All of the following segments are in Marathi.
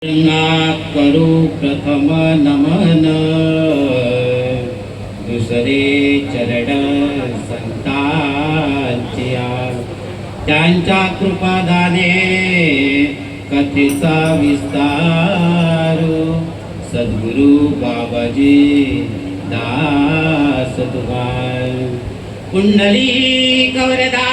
करू प्रथम नमन, दुसरे चरण संतांचिया, त्यांच्या कृपादाने कथेचा विस्तार, सद्गुरु बाबाजी दास तुकार, कुंडली कवरदा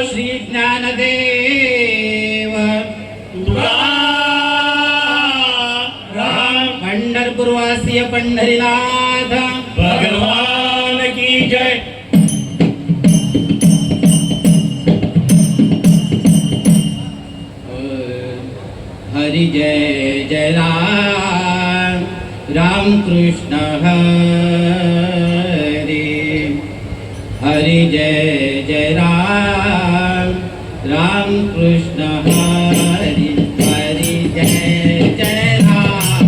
श्री ज्ञानदेव तुकाराम पंढरपूरवासीय पंढरीनाथ भगवान की जय। हरि जय जय राम राम कृष्ण हरि, हरि जय जय राम राम कृष्ण हरि, हरि जय जय राम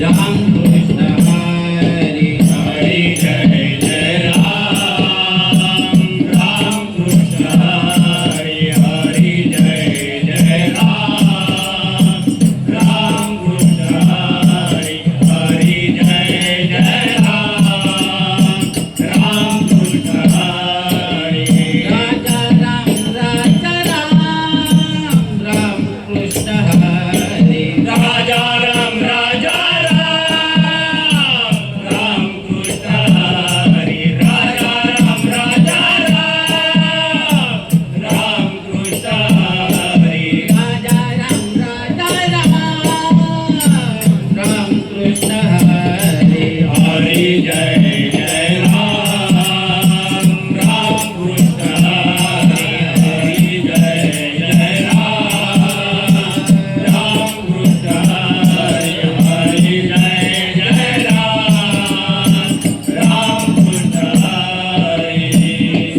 राम कृष्ण हरि, हरि जय जय राम राम कृष्ण हरि, हरि जय जय राम राम कृष्ण हरि, हरि जय जय राम राम कृष्ण हरि। राजा राम राम कृष्ण हरि, राजा राम राम कृष्ण हरि, राजा राम राम कृष्ण हरि, राजा राम राम कृष्ण हरि, हरि जय जय राम राम कृष्ण हरि, हरि जय जय राम राम कृष्ण हरि, हरि जय जय राम राम कृष्ण हरि।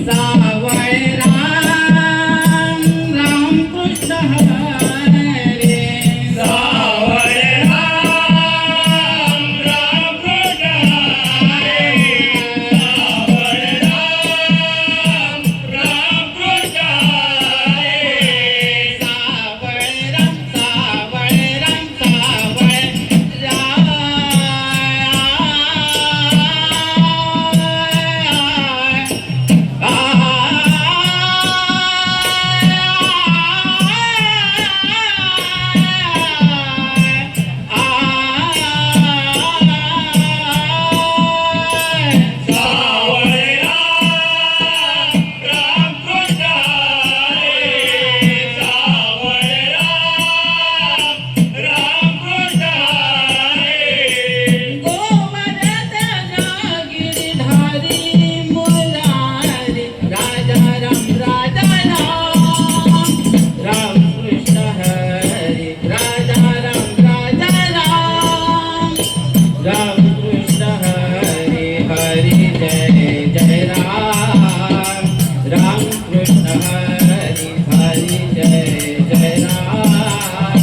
सावळ राम कृष्ण हरि, सावळ राम कृष्ण हरि, सावळ राम कृष्ण हरि, सावळ राम कृष्ण हरि, सावळ राम कृष्ण हरि, गिरिधारी मुरारी, राजा राम राम कृष्ण हरि, राजा राम राम कृष्ण हरि, हरि जय जय राम राम कृष्ण हरि, हरि जय जय राम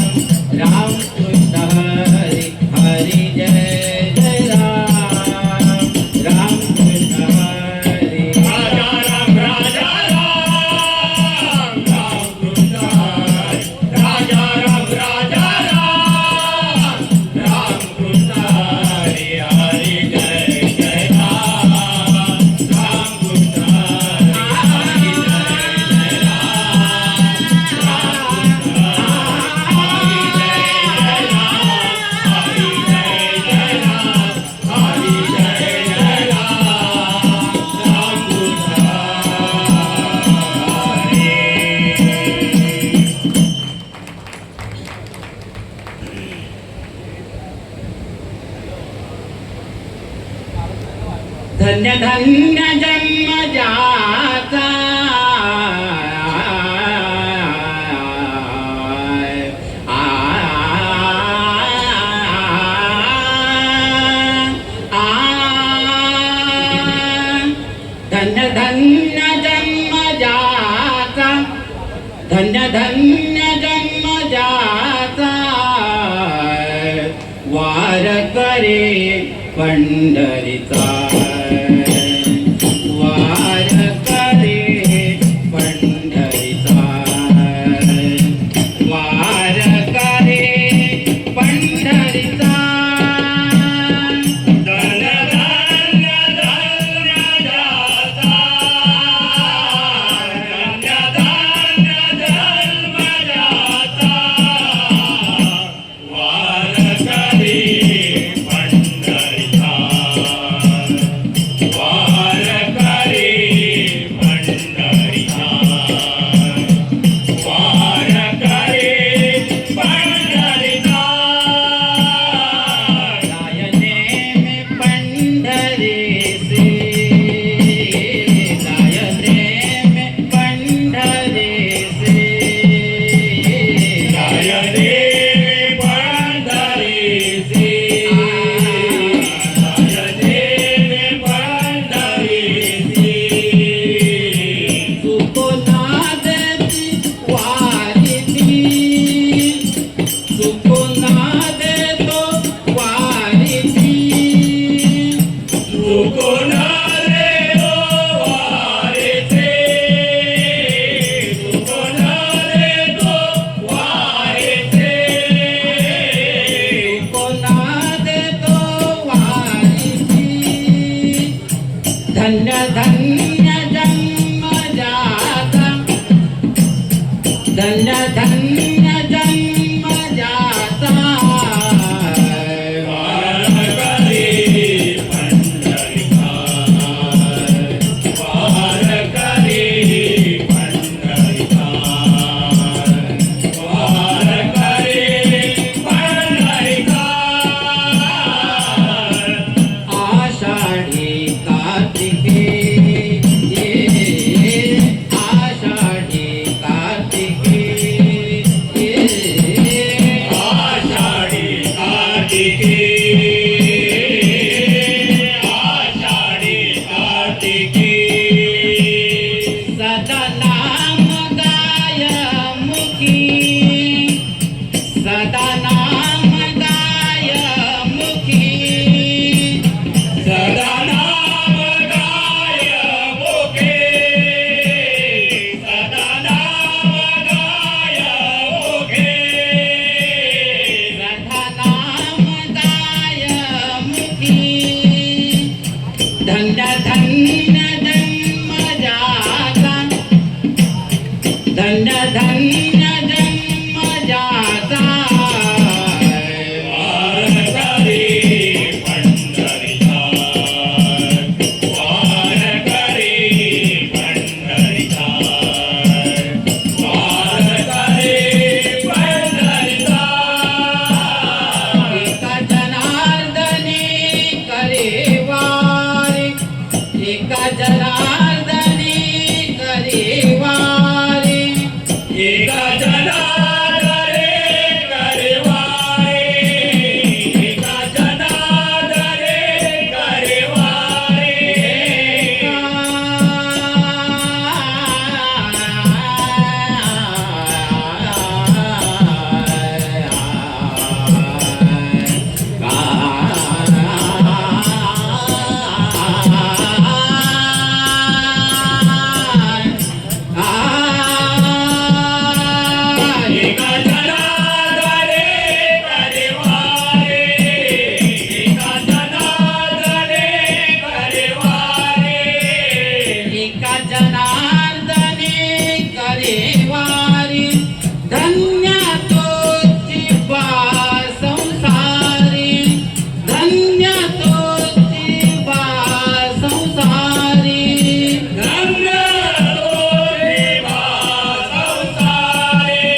राम कृष्ण हरि, हरि जय जय राम राम कृष्ण हरि, राजा राम कृष्ण हरि, राजा राम कृष्ण हरि, हरि जय जय राम राम कृष्ण हरि, हरि जय जय राम राम धन्य धन्य जन्म जाता धन्य धन्य जन्म जाता, धन्य धन्य जन्म जाता, वार करे पंढरीचा वार जनार्दने करे वारी धन्य तोची बा संसारी धन्य तोची बा संसारी धन्य तो देवा संसारे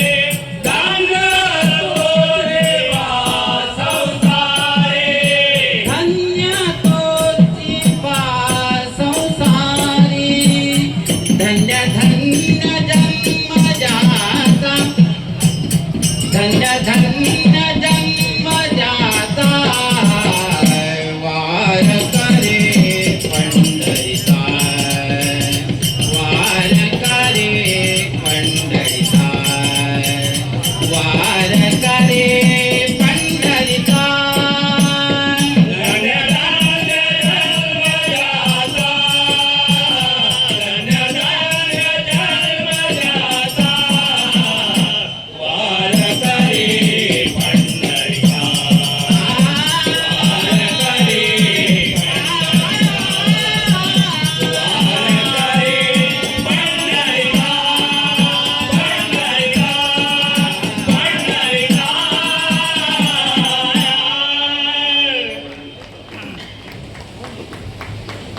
धन्य तो देवा संसारे धन्य तोची बा संसारी धन्य धन्य जन्म जाता धन्य धन्य जन्म जाता वार करे पंढरीचा वार करे पंढरीचा वार करे पंढरीचा धन्य धन्य जन्म जाता धन्य धन्य जन्म जाता वार करे पंढरीचा वार करे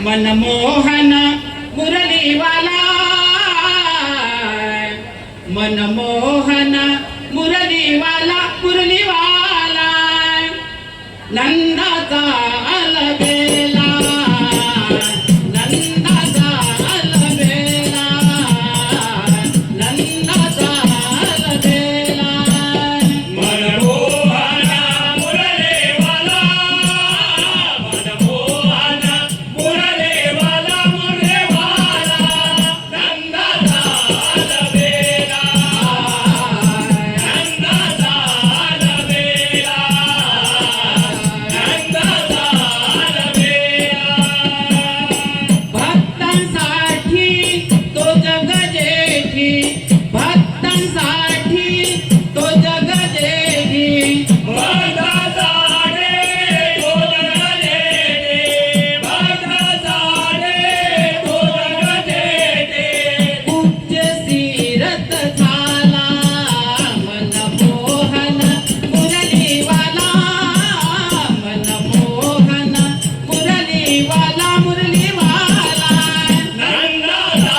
मनमोहन मुरलीवाला मनमोहन मुरलीवाला मुरलीवाला नंदाचा अलबेला नंदाचा अलबेला नंदाचा अलबेला मनमोहन मुरलीवाला मनमोहन मुरलीवाला मुरलीवाला नंदाचा अलबेला नंदाचा अलबेला नंदाचा अलबेला भक्तांसाठी तो जग जेठी भक्तांसाठी तो जग जेठी भक्तासारे तो जगजेते भक्तासारे तो जगजेते पूज्य सीरत झाला मनमोहन मुरलीवाला मनमोहन मुरलीवाला मुरलीवाला नंदाचा